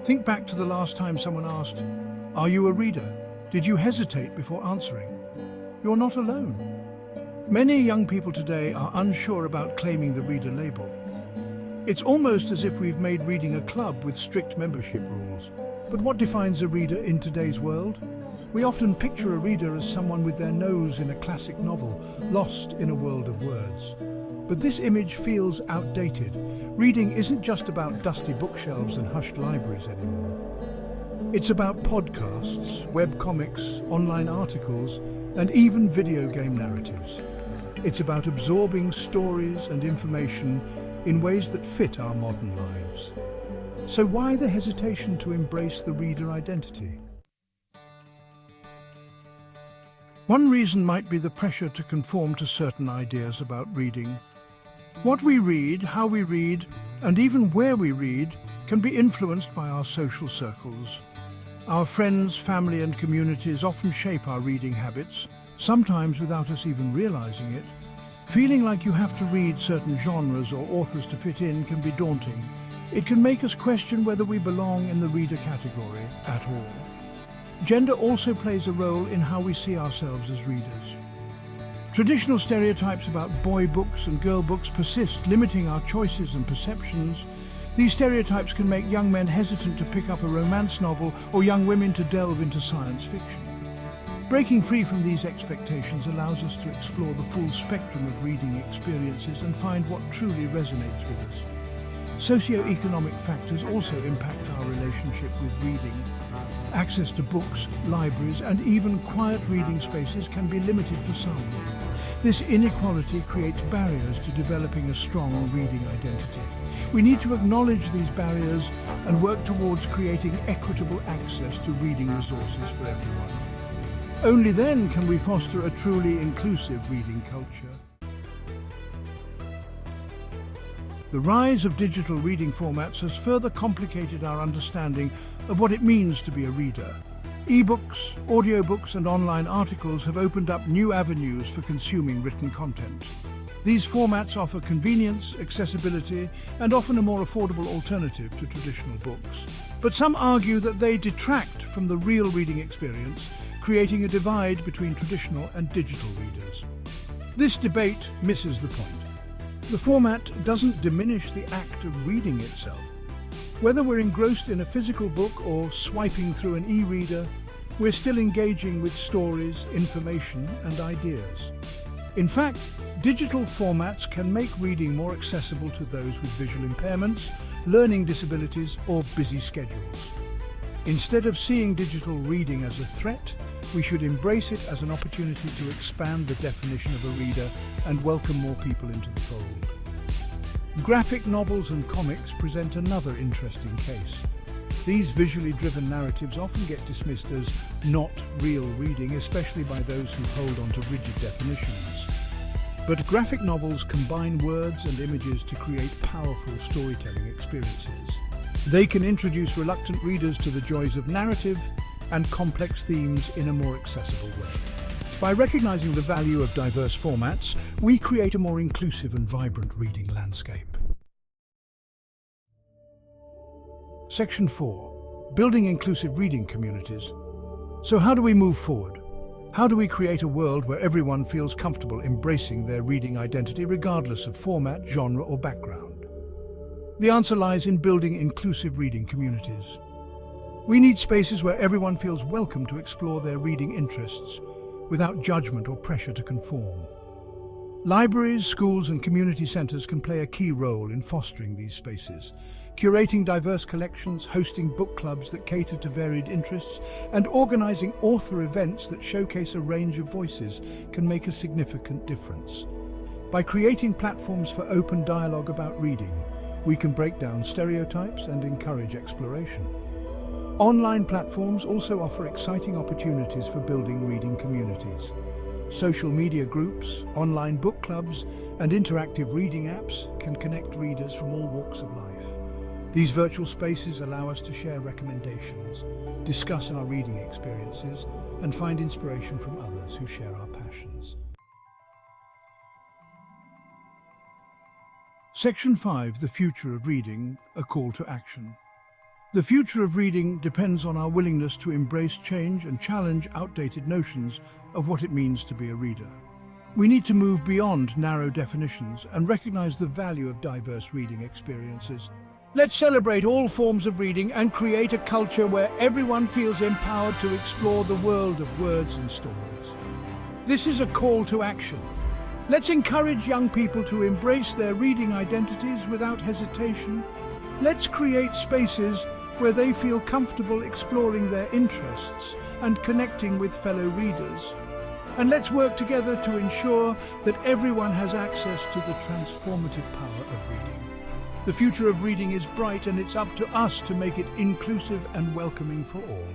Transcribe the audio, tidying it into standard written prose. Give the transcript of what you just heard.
Think back to the last time someone asked, "Are you a reader?" Did you hesitate before answering? You're not alone. Many young people today are unsure about claiming the reader label. It's almost as if we've made reading a club with strict membership rules. But what defines a reader in today's world? We often picture a reader as someone with their nose in a classic novel, lost in a world of words. But this image feels outdated. Reading isn't just about dusty bookshelves and hushed libraries anymore. It's about podcasts, webcomics, online articles, and even video game narratives. It's about absorbing stories and information in ways that fit our modern lives. So why the hesitation to embrace the reader identity? One reason might be the pressure to conform to certain ideas about reading. What we read, how we read, and even where we read can be influenced by our social circles. Our friends, family, and communities often shape our reading habits, sometimes without us even realizing it. Feeling like you have to read certain genres or authors to fit in can be daunting. It can make us question whether we belong in the reader category at all. Gender also plays a role in how we see ourselves as readers. Traditional stereotypes about boy books and girl books persist, limiting our choices and perceptions. These stereotypes can make young men hesitant to pick up a romance novel or young women to delve into science fiction. Breaking free from these expectations allows us to explore the full spectrum of reading experiences and find what truly resonates with us. Socioeconomic factors also impact our relationship with reading. Access to books, libraries, and even quiet reading spaces can be limited for some. This inequality creates barriers to developing a strong reading identity. We need to acknowledge these barriers and work towards creating equitable access to reading resources for everyone. Only then can we foster a truly inclusive reading culture. The rise of digital reading formats has further complicated our understanding of what it means to be a reader. E-books, audiobooks, and online articles have opened up new avenues for consuming written content. These formats offer convenience, accessibility, and often a more affordable alternative to traditional books. But some argue that they detract from the real reading experience, creating a divide between traditional and digital readers. This debate misses the point. The format doesn't diminish the act of reading itself. Whether we're engrossed in a physical book or swiping through an e-reader, we're still engaging with stories, information, and ideas. In fact, digital formats can make reading more accessible to those with visual impairments, learning disabilities, or busy schedules. Instead of seeing digital reading as a threat, we should embrace it as an opportunity to expand the definition of a reader and welcome more people into the fold. Graphic novels and comics present another interesting case. These visually driven narratives often get dismissed as not real reading, especially by those who hold on to rigid definitions. But graphic novels combine words and images to create powerful storytelling experiences. They can introduce reluctant readers to the joys of narrative and complex themes in a more accessible way. By recognizing the value of diverse formats, we create a more inclusive and vibrant reading landscape. Section 4. Building inclusive reading communities. So how do we move forward? How do we create a world where everyone feels comfortable embracing their reading identity regardless of format, genre, or background? The answer lies in building inclusive reading communities. We need spaces where everyone feels welcome to explore their reading interests without judgment or pressure to conform. Libraries, schools, and community centers can play a key role in fostering these spaces. Curating diverse collections, hosting book clubs that cater to varied interests, and organizing author events that showcase a range of voices can make a significant difference. By creating platforms for open dialogue about reading, we can break down stereotypes and encourage exploration. Online platforms also offer exciting opportunities for building reading communities. Social media groups, online book clubs, and interactive reading apps can connect readers from all walks of life. These virtual spaces allow us to share recommendations, discuss our reading experiences, and find inspiration from others who share our passions. Section 5, The Future of Reading, a Call to Action. The future of reading depends on our willingness to embrace change and challenge outdated notions of what it means to be a reader. We need to move beyond narrow definitions and recognize the value of diverse reading experiences. Let's celebrate all forms of reading and create a culture where everyone feels empowered to explore the world of words and stories. This is a call to action. Let's encourage young people to embrace their reading identities without hesitation. Let's create spaces where they feel comfortable exploring their interests and connecting with fellow readers. And let's work together to ensure that everyone has access to the transformative power of reading. The future of reading is bright, and it's up to us to make it inclusive and welcoming for all.